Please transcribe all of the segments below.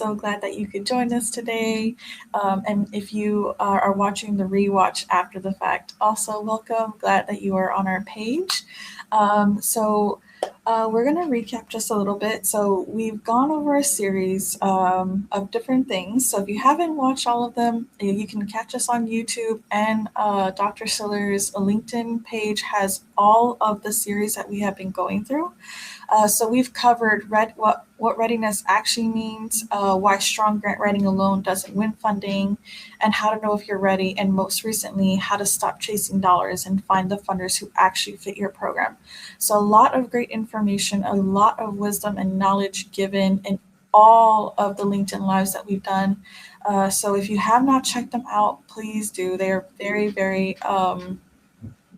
so glad that you could join us today. And if you are watching the rewatch after the fact, also welcome. Glad that you are on our page. We're going to recap just a little bit. So, we've gone over a series of different things. So, if you haven't watched all of them, you can catch us on YouTube, and Dr. Siller's LinkedIn page has all of the series that we have been going through. So we've covered what readiness actually means, why strong grant writing alone doesn't win funding, and how to know if you're ready, and most recently, how to stop chasing dollars and find the funders who actually fit your program. So a lot of great information, a lot of wisdom and knowledge given in all of the LinkedIn lives that we've done. So if you have not checked them out, please do. They are very, very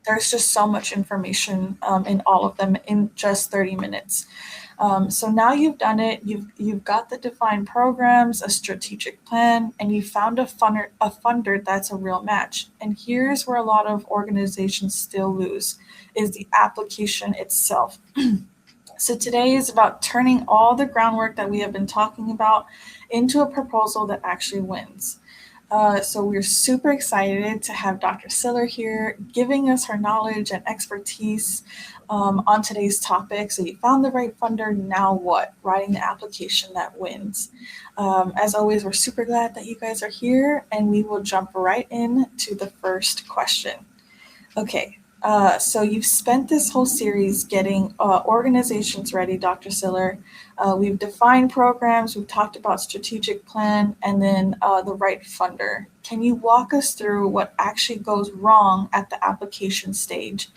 there's just so much information in all of them in just 30 minutes. So now you've done it. You've got the defined programs, a strategic plan, and you found a funder that's a real match. And here's where a lot of organizations still lose: is the application itself. So today is about turning all the groundwork that we have been talking about into a proposal that actually wins. So we're super excited to have Dr. Siller here giving us her knowledge and expertise on today's topic. So you found the right funder, now what? Writing the application that wins. As always, we're super glad that you guys are here, and we will jump right in to the first question. Okay, so you've spent this whole series getting organizations ready, Dr. Siller. We've defined programs, we've talked about strategic plan, and then the right funder. Can you walk us through what actually goes wrong at the application stage?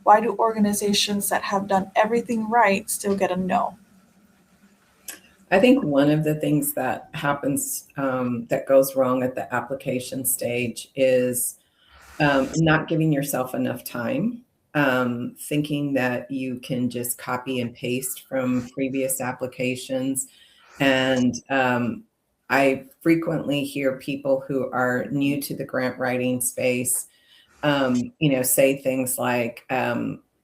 Why do organizations that have done everything right still get a no? I think one of the things that happens that goes wrong at the application stage is not giving yourself enough time, thinking that you can just copy and paste from previous applications. And I frequently hear people who are new to the grant writing space, say things like,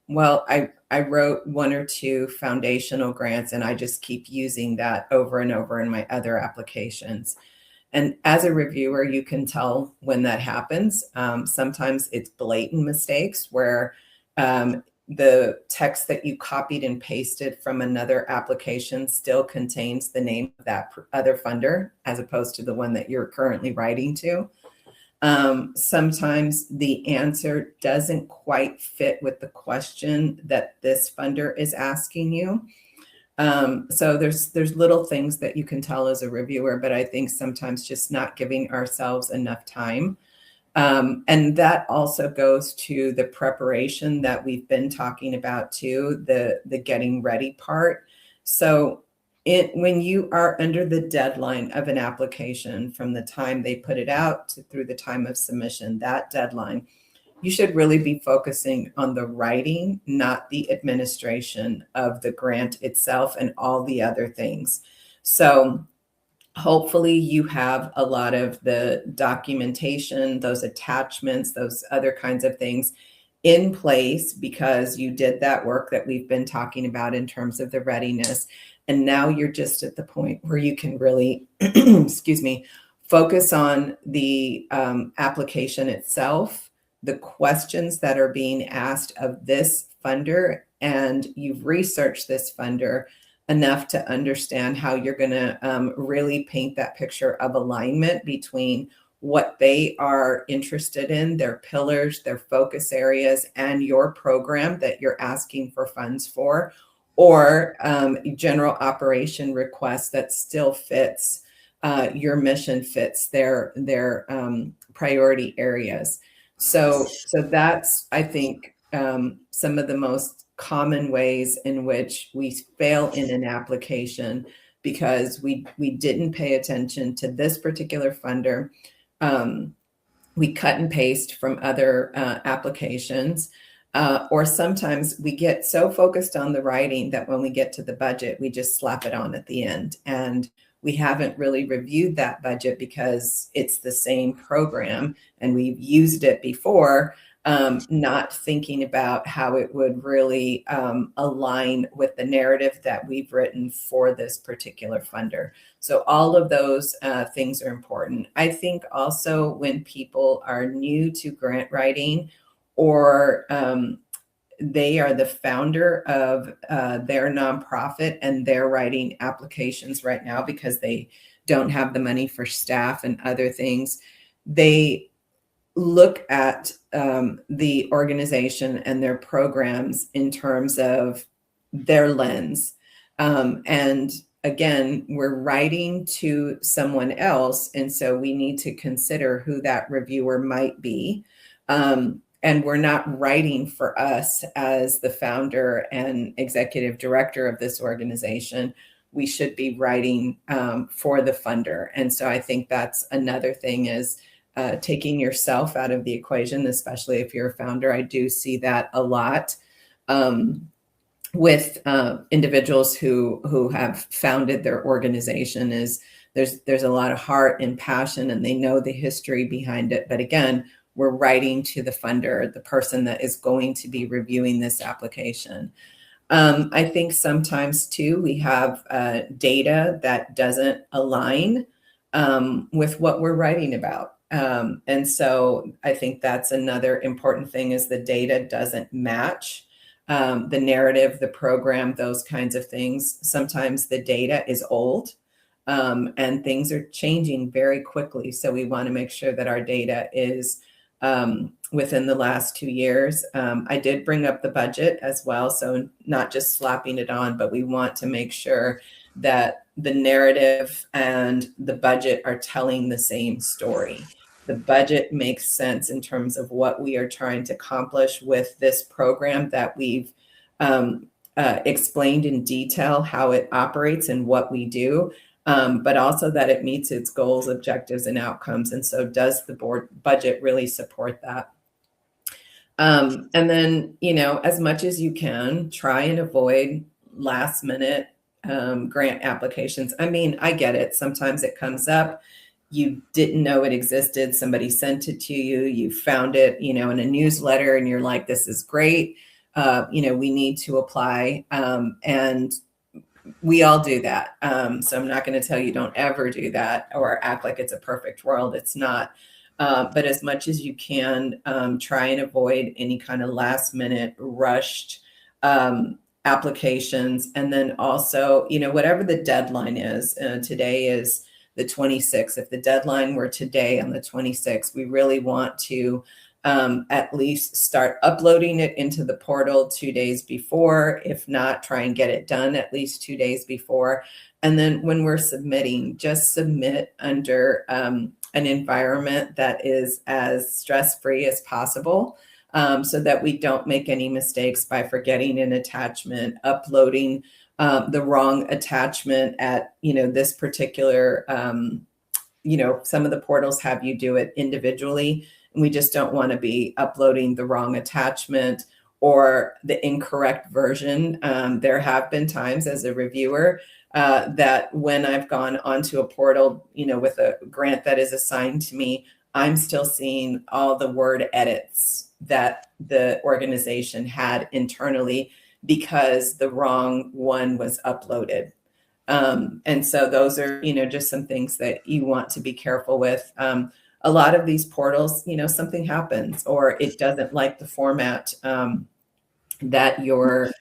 well, I wrote one or two foundational grants and I just keep using that over and over in my other applications. And as a reviewer, you can tell when that happens. Sometimes it's blatant mistakes where the text that you copied and pasted from another application still contains the name of that other funder as opposed to the one that you're currently writing to. Sometimes the answer doesn't quite fit with the question that this funder is asking you. So there's little things that you can tell as a reviewer, but I think sometimes just not giving ourselves enough time. And that also goes to the preparation that we've been talking about too, the getting ready part. So when you are under the deadline of an application from the time they put it out through the time of submission, that deadline, you should really be focusing on the writing, not the administration of the grant itself and all the other things. So hopefully you have a lot of the documentation, those attachments, those other kinds of things in place because you did that work that we've been talking about in terms of the readiness. And now you're just at the point where you can really, excuse me, focus on the application itself, the questions that are being asked of this funder, and you've researched this funder enough to understand how you're going to really paint that picture of alignment between what they are interested in, their pillars, their focus areas, and your program that you're asking for funds for, or general operation requests that still fits your mission, fits their priority areas. So that's, I think, some of the most common ways in which we fail in an application because we didn't pay attention to this particular funder. We cut and paste from other applications. Or sometimes we get so focused on the writing that when we get to the budget, we just slap it on at the end. And we haven't really reviewed that budget because it's the same program and we've used it before. not thinking about how it would really align with the narrative that we've written for this particular funder. So all of those things are important. I think also when people are new to grant writing, or they are the founder of their nonprofit and they're writing applications right now because they don't have the money for staff and other things, they look at the organization and their programs in terms of their lens. And again, we're writing to someone else, and so we need to consider who that reviewer might be. And we're not writing for us as the founder and executive director of this organization. We should be writing for the funder. And so I think that's another thing, is taking yourself out of the equation, especially if you're a founder. I do see that a lot with individuals who have founded their organization. Is there's a lot of heart and passion, and they know the history behind it. But again, we're writing to the funder, the person that is going to be reviewing this application. I think sometimes too, we have data that doesn't align with what we're writing about. And so I think that's another important thing, is the data doesn't match the narrative, the program, those kinds of things. Sometimes the data is old and things are changing very quickly. So we want to make sure that our data is within the last 2 years. I did bring up the budget as well. So not just slapping it on, but we want to make sure that the narrative and the budget are telling the same story. The budget makes sense in terms of what we are trying to accomplish with this program that we've explained in detail how it operates and what we do. But also that it meets its goals, objectives, and outcomes. And so does the board budget really support that? And then, as much as you can, try and avoid last minute grant applications. I mean, I get it. Sometimes it comes up. You didn't know it existed. Somebody sent it to you. You found it, in a newsletter, and you're like, this is great. We need to apply. And we all do that. So I'm not going to tell you don't ever do that or act like it's a perfect world. It's not. But as much as you can, try and avoid any kind of last minute rushed applications. And then also, whatever the deadline is, today is the 26th. If the deadline were today on the 26th, we really want to at least start uploading it into the portal 2 days before. If not, try and get it done at least 2 days before. And then when we're submitting, just submit under an environment that is as stress-free as possible, so that we don't make any mistakes by forgetting an attachment, uploading the wrong attachment at, this particular, some of the portals have you do it individually. And we just don't want to be uploading the wrong attachment or the incorrect version. There have been times as a reviewer that when I've gone onto a portal, with a grant that is assigned to me, I'm still seeing all the word edits that the organization had internally because the wrong one was uploaded. And so those are, just some things that you want to be careful with. A lot of these portals, something happens or it doesn't like the format that you're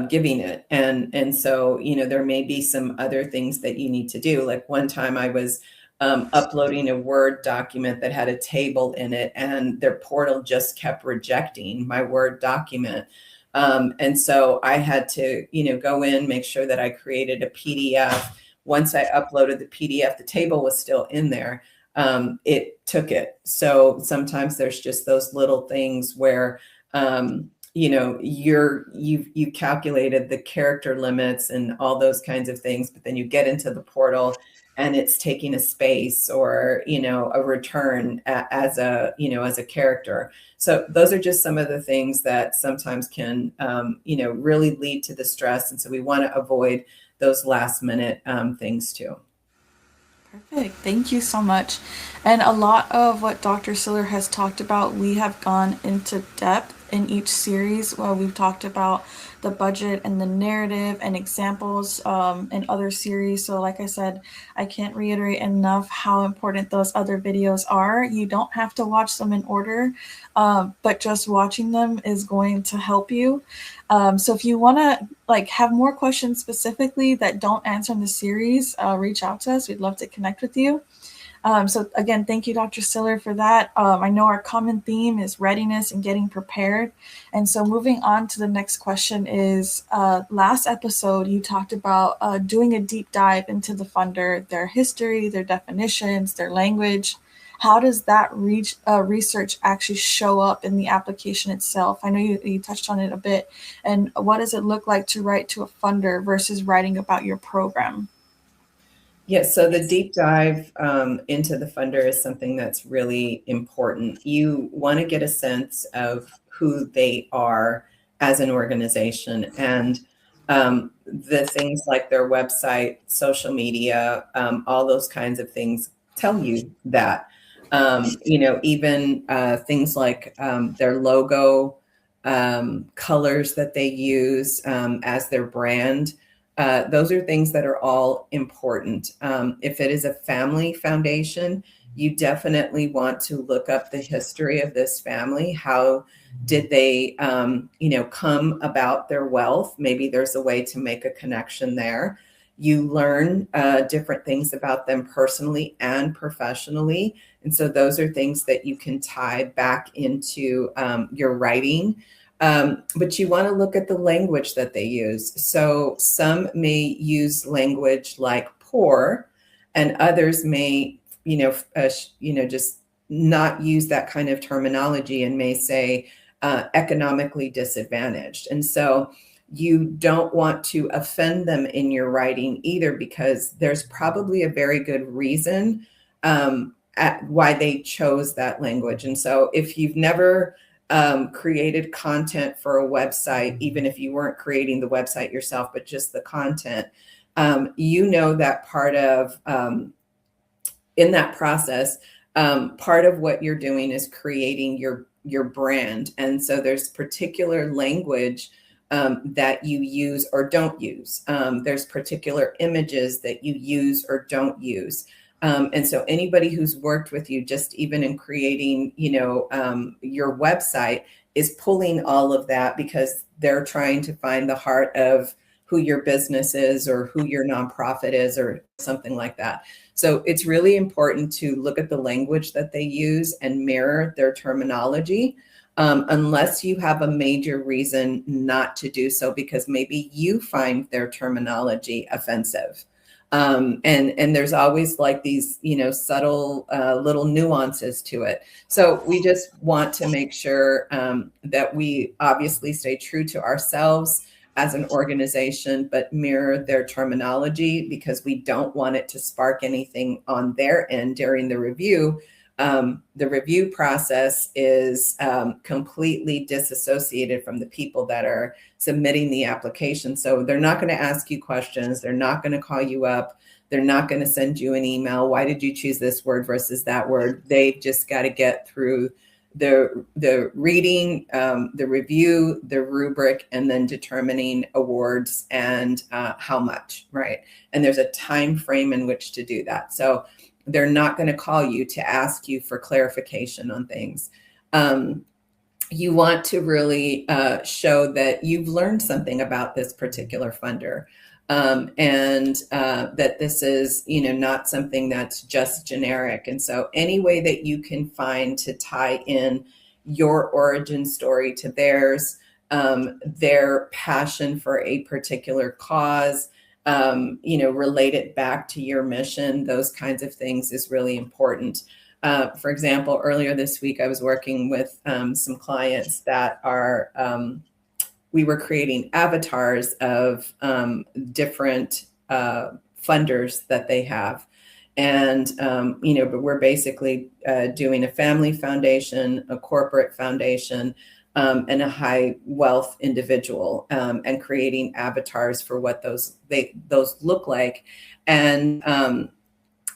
giving it. And so, there may be some other things that you need to do. Like one time I was uploading a Word document that had a table in it, and their portal just kept rejecting my Word document. And so I had to, go in, make sure that I created a PDF. Once I uploaded the PDF, the table was still in there. It took it. So sometimes there's just those little things where, you've calculated the character limits and all those kinds of things, but then you get into the portal and it's taking a space or, a return as a character. So those are just some of the things that sometimes can, really lead to the stress. And so we want to avoid those last minute things too. Perfect. Thank you so much. And a lot of what Dr. Siller has talked about, we have gone into depth in each series. Well, we've talked about the budget and the narrative and examples in other series. So, like I said, I can't reiterate enough how important those other videos are. You don't have to watch them in order, but just watching them is going to help you. So if you want to like have more questions specifically that don't answer in the series, reach out to us. We'd love to connect with you. So again, thank you, Dr. Siller, for that. I know our common theme is readiness and getting prepared. And so moving on to the next question is, last episode, you talked about doing a deep dive into the funder, their history, their definitions, their language. How does that research actually show up in the application itself? I know you touched on it a bit. And what does it look like to write to a funder versus writing about your program? Yes, so the deep dive into the funder is something that's really important. You want to get a sense of who they are as an organization, and the things like their website, social media, all those kinds of things tell you that. Even things like their logo, colors that they use as their brand. Those are things that are all important. If it is a family foundation, you definitely want to look up the history of this family. How did they, come about their wealth? Maybe there's a way to make a connection there. You learn different things about them personally and professionally. And so those are things that you can tie back into your writing. But you want to look at the language that they use. So some may use language like poor, and others may, just not use that kind of terminology and may say economically disadvantaged. And so you don't want to offend them in your writing either, because there's probably a very good reason at why they chose that language. And so if you've never created content for a website, even if you weren't creating the website yourself, but just the content, that part of, in that process, part of what you're doing is creating your brand. And so there's particular language that you use or don't use. There's particular images that you use or don't use. And so anybody who's worked with you, just even in creating, your website, is pulling all of that because they're trying to find the heart of who your business is or who your nonprofit is or something like that. So it's really important to look at the language that they use and mirror their terminology, unless you have a major reason not to do so, because maybe you find their terminology offensive. And there's always like these, subtle little nuances to it. So we just want to make sure that we obviously stay true to ourselves as an organization, but mirror their terminology, because we don't want it to spark anything on their end during the review. The review process is completely disassociated from the people that are submitting the application. So they're not going to ask you questions. They're not going to call you up. They're not going to send you an email. Why did you choose this word versus that word? They've just got to get through the reading, the review, the rubric, and then determining awards and how much, right? And there's a time frame in which to do that. So they're not going to call you to ask you for clarification on things. You want to really show that you've learned something about this particular funder, and that this is, not something that's just generic. And so any way that you can find to tie in your origin story to theirs, their passion for a particular cause, relate it back to your mission, those kinds of things is really important. For example, earlier this week, I was working with some clients that are, we were creating avatars of different funders that they have. And, but we're basically doing a family foundation, a corporate foundation, and a high wealth individual, and creating avatars for what those look like. And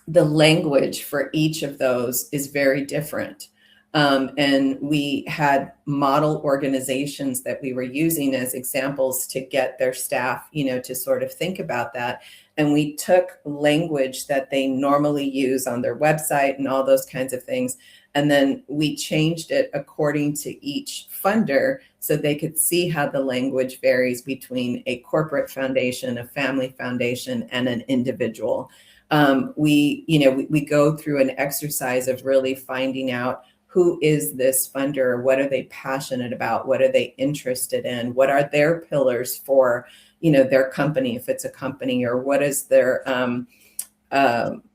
the language for each of those is very different. And we had model organizations that we were using as examples to get their staff, to sort of think about that. And we took language that they normally use on their website and all those kinds of things. And then we changed it according to each funder so they could see how the language varies between a corporate foundation, a family foundation, and an individual. We go through an exercise of really finding out who is this funder, what are they passionate about, what are they interested in, what are their pillars for, their company, if it's a company, or what is their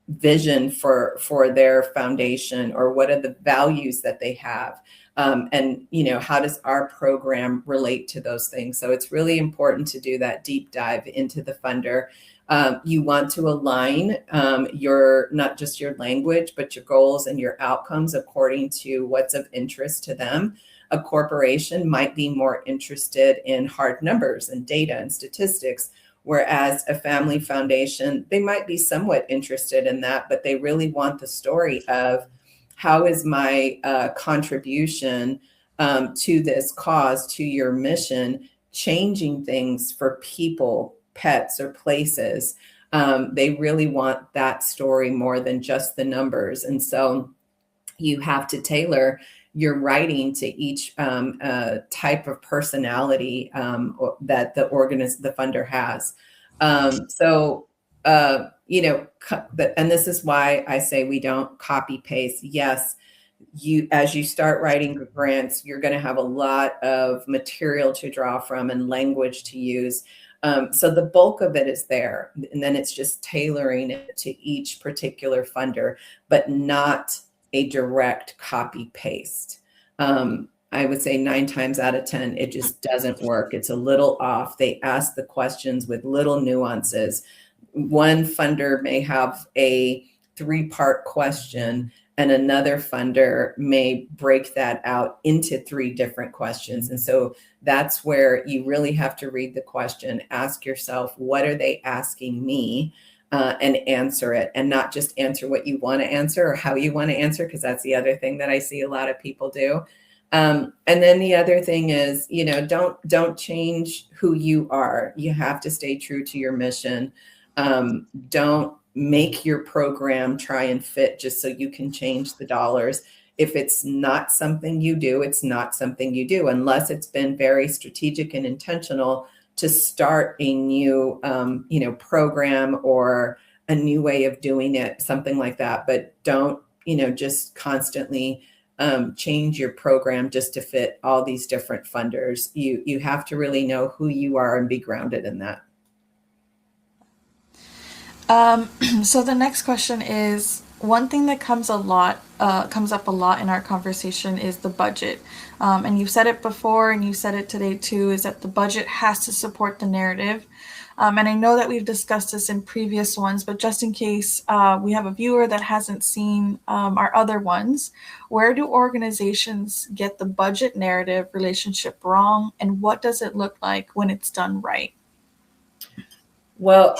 vision for their foundation, or what are the values that they have. And how does our program relate to those things? So it's really important to do that deep dive into the funder. You want to align not just your language, but your goals and your outcomes according to what's of interest to them. A corporation might be more interested in hard numbers and data and statistics, whereas a family foundation, they might be somewhat interested in that, but they really want the story of how is my contribution to this cause, to your mission, changing things for people, pets, or places. They really want that story more than just the numbers. And so you have to tailor your writing to each type of personality that the funder has. And this is why I say we don't copy paste. Yes, as you start writing grants, you're going to have a lot of material to draw from and language to use. So the bulk of it is there, and then it's just tailoring it to each particular funder, but not a direct copy paste. I would say 9 times out of 10, it just doesn't work. It's a little off. They ask the questions with little nuances. One funder may have a 3-part question, and another funder may break that out into 3 different questions. And so that's where you really have to read the question, ask yourself, what are they asking me? And answer it, and not just answer what you want to answer or how you want to answer, because that's the other thing that I see a lot of people do. And then the other thing is, don't change who you are. You have to stay true to your mission. Don't make your program try and fit just so you can change the dollars. If it's not something you do, it's not something you do, unless it's been very strategic and intentional to start a new, program or a new way of doing it, something like that. But don't, just constantly change your program just to fit all these different funders. You have to really know who you are and be grounded in that. So the next question is, one thing that comes up a lot in our conversation is the budget. And you've said it before, and you said it today too, is that the budget has to support the narrative. And I know that we've discussed this in previous ones, but just in case we have a viewer that hasn't seen our other ones, where do organizations get the budget narrative relationship wrong, and what does it look like when it's done right? Well,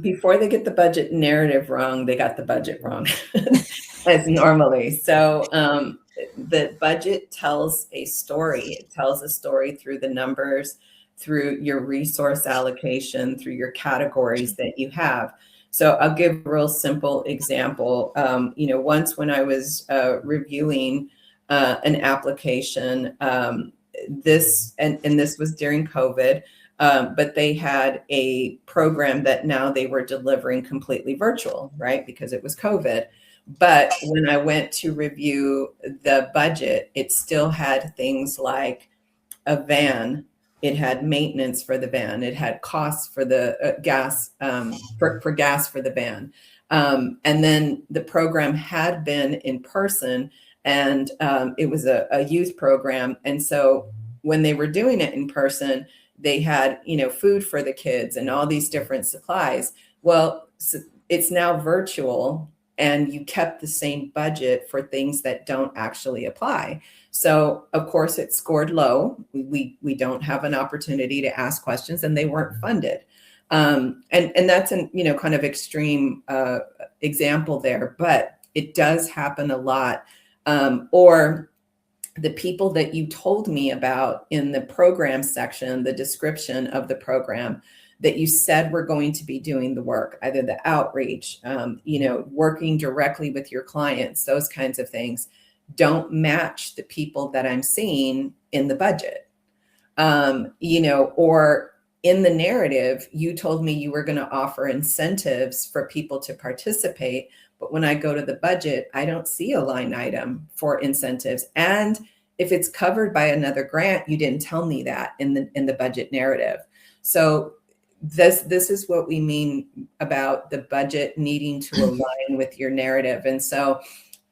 before they get the budget narrative wrong, they got the budget wrong, as normally. So the budget tells a story. It tells a story through the numbers, through your resource allocation, through your categories that you have. So I'll give a real simple example. Once when I was reviewing an application, this was during COVID. But they had a program that now they were delivering completely virtual, right? Because it was COVID. But when I went to review the budget, it still had things like a van. It had maintenance for the van. It had costs for the gas, for gas for the van. And then the program had been in person, and it was a youth program. And so when they were doing it in person, they had, food for the kids and all these different supplies. Well, so it's now virtual, and you kept the same budget for things that don't actually apply. So of course it scored low. We don't have an opportunity to ask questions, and they weren't funded. And that's an, kind of extreme example there, but it does happen a lot. Or the people that you told me about in the program section, the description of the program, that you said were going to be doing the work, either the outreach, working directly with your clients, those kinds of things, don't match the people that I'm seeing in the budget. Or in the narrative, you told me you were going to offer incentives for people to participate. But when I go to the budget, I don't see a line item for incentives. And if it's covered by another grant, you didn't tell me that in the budget narrative. So this is what we mean about the budget needing to align with your narrative. And so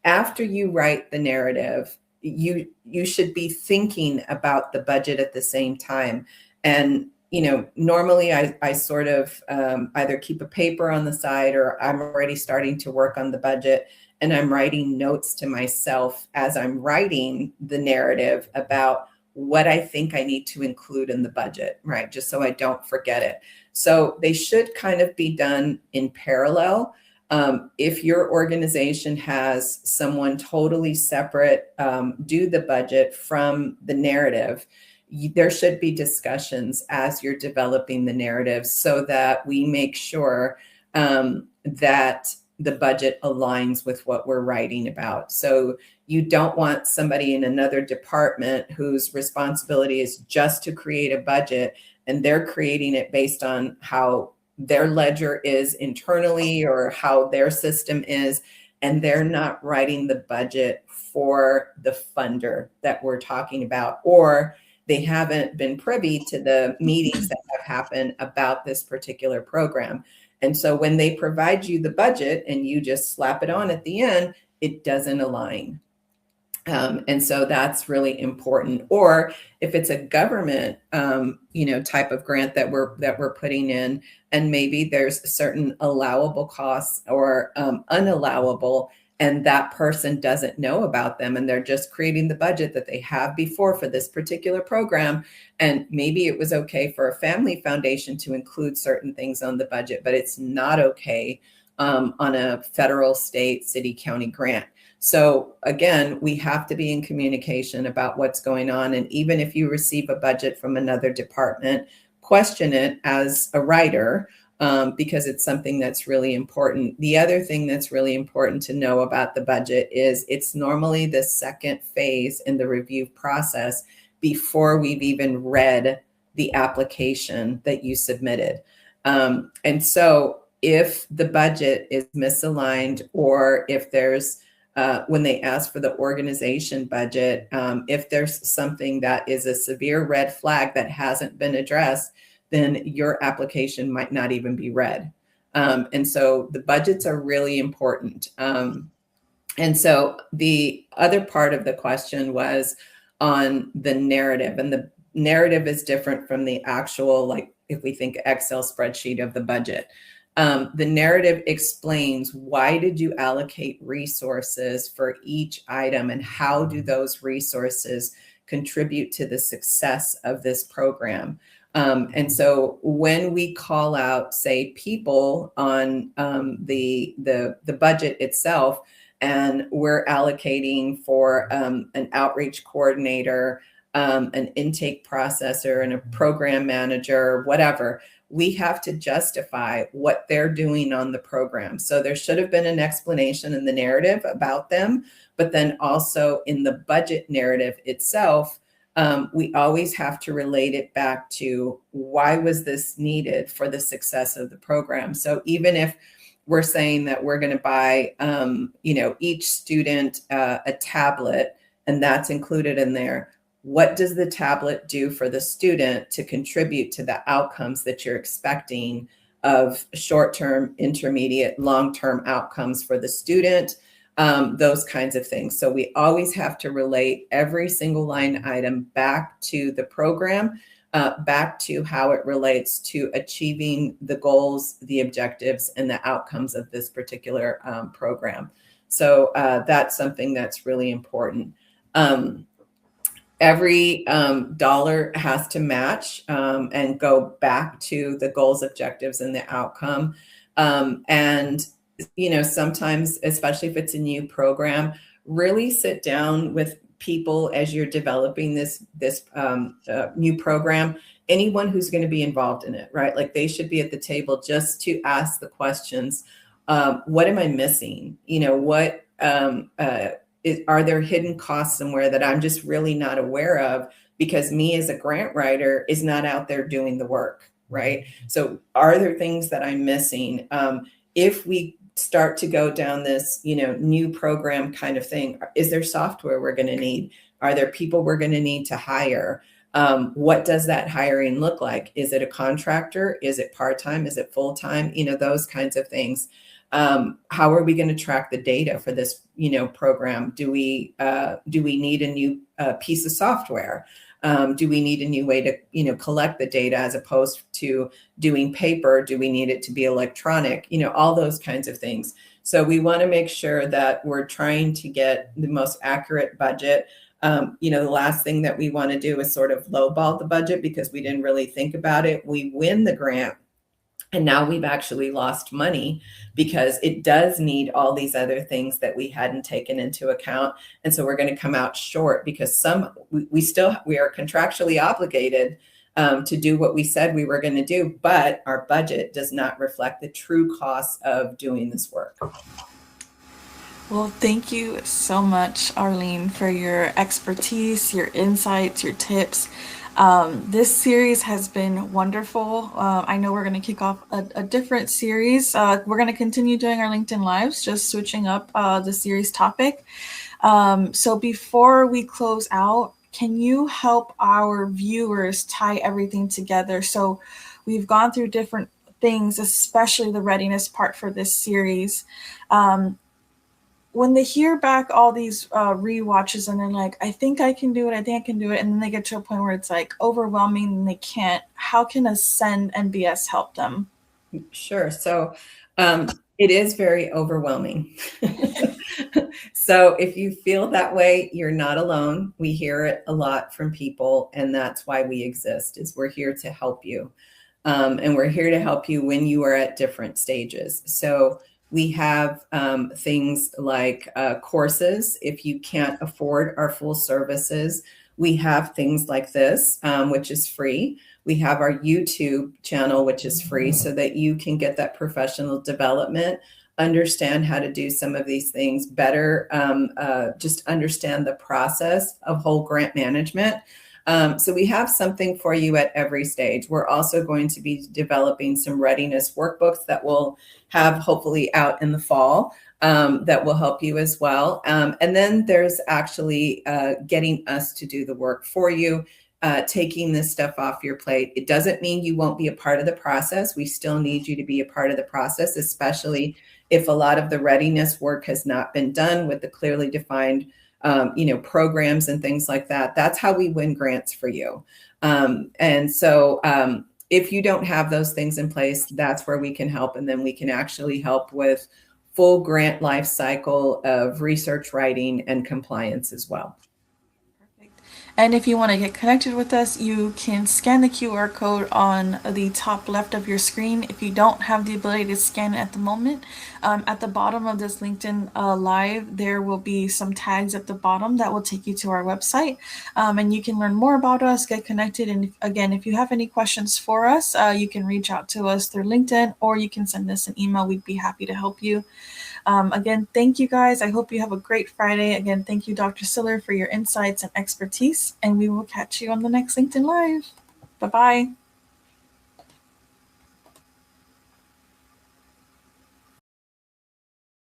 after you write the narrative, you should be thinking about the budget at the same time. And normally I sort of either keep a paper on the side, or I'm already starting to work on the budget, and I'm writing notes to myself as I'm writing the narrative about what I think I need to include in the budget, right? Just so I don't forget it. So they should kind of be done in parallel. If your organization has someone totally separate do the budget from the narrative, there should be discussions as you're developing the narrative so that we make sure that the budget aligns with what we're writing about. So you don't want somebody in another department whose responsibility is just to create a budget, and they're creating it based on how their ledger is internally or how their system is, and they're not writing the budget for the funder that we're talking about, or they haven't been privy to the meetings that have happened about this particular program. And so when they provide you the budget and you just slap it on at the end, it doesn't align. And so that's really important. Or if it's a government, type of grant that we're putting in, and maybe there's certain allowable costs or unallowable, and that person doesn't know about them, and they're just creating the budget that they have before for this particular program. And maybe it was okay for a family foundation to include certain things on the budget, but it's not okay on a federal, state, city, county grant. So again, we have to be in communication about what's going on. And even if you receive a budget from another department, question it as a writer, because it's something that's really important. The other thing that's really important to know about the budget is it's normally the second phase in the review process before we've even read the application that you submitted. And so if the budget is misaligned, or if there's when they ask for the organization budget, if there's something that is a severe red flag that hasn't been addressed, then your application might not even be read. And so the budgets are really important. And so the other part of the question was on the narrative, and the narrative is different from the actual, like if we think Excel spreadsheet of the budget. The narrative explains, why did you allocate resources for each item, and how do those resources contribute to the success of this program? And so when we call out, say, people on the budget itself, and we're allocating for an outreach coordinator, an intake processor, and a program manager, whatever, we have to justify what they're doing on the program. So there should have been an explanation in the narrative about them, but then also in the budget narrative itself, we always have to relate it back to, why was this needed for the success of the program? So even if we're saying that we're going to buy, each student a tablet, and that's included in there, what does the tablet do for the student to contribute to the outcomes that you're expecting of short-term, intermediate, long-term outcomes for the student? Those kinds of things. So we always have to relate every single line item back to the program, back to how it relates to achieving the goals, the objectives, and the outcomes of this particular program. So that's something that's really important. every dollar has to match and go back to the goals, objectives, and the outcome. And sometimes, especially if it's a new program, really sit down with people as you're developing this new program. Anyone who's going to be involved in it, right? Like, they should be at the table just to ask the questions. What am I missing? What are there hidden costs somewhere that I'm just really not aware of, because me as a grant writer is not out there doing the work, right? So are there things that I'm missing? If we start to go down this, new program kind of thing, is there software we're going to need? Are there people we're going to need to hire? What does that hiring look like? Is it a contractor? Is it part-time? Is it full-time? Those kinds of things. How are we going to track the data for this, program? Do we need a new piece of software? Do we need a new way to, collect the data as opposed to doing paper? Do we need it to be electronic? All those kinds of things. So we want to make sure that we're trying to get the most accurate budget. The last thing that we want to do is sort of lowball the budget because we didn't really think about it. We win the grant, and now we've actually lost money because it does need all these other things that we hadn't taken into account. And so we're going to come out short because we are contractually obligated to do what we said we were going to do, but our budget does not reflect the true costs of doing this work. Well, thank you so much, Arlene, for your expertise, your insights, your tips. This series has been wonderful. I know we're going to kick off a different series. We're going to continue doing our LinkedIn Lives, just switching up the series topic. So before we close out, can you help our viewers tie everything together? So we've gone through different things, especially the readiness part for this series. When they hear back all these rewatches and they're like, I think I can do it, and then they get to a point where it's like overwhelming and they can't, how can Ascend NBS help them? Sure. So it is very overwhelming. So if you feel that way, you're not alone. We hear it a lot from people, and that's why we exist, is we're here to help you. And we're here to help you when you are at different stages. So we have things like courses. If you can't afford our full services, we have things like this, which is free. We have our YouTube channel, which is free, so that you can get that professional development, understand how to do some of these things better, just understand the process of whole grant management. So we have something for you at every stage. We're also going to be developing some readiness workbooks that we'll have hopefully out in the fall, that will help you as well. And then there's actually getting us to do the work for you, taking this stuff off your plate. It doesn't mean you won't be a part of the process. We still need you to be a part of the process, especially if a lot of the readiness work has not been done with the clearly defined programs and things like that. That's how we win grants for you. And so if you don't have those things in place, that's where we can help. And then we can actually help with full grant life cycle of research writing and compliance as well. Perfect. And if you want to get connected with us, you can scan the QR code on the top left of your screen. If you don't have the ability to scan it at the moment, at the bottom of this LinkedIn Live, there will be some tags at the bottom that will take you to our website. And you can learn more about us, get connected. And again, if you have any questions for us, you can reach out to us through LinkedIn, or you can send us an email. We'd be happy to help you. Again, thank you guys. I hope you have a great Friday. Again, thank you, Dr. Siller, for your insights and expertise. And we will catch you on the next LinkedIn Live. Bye-bye.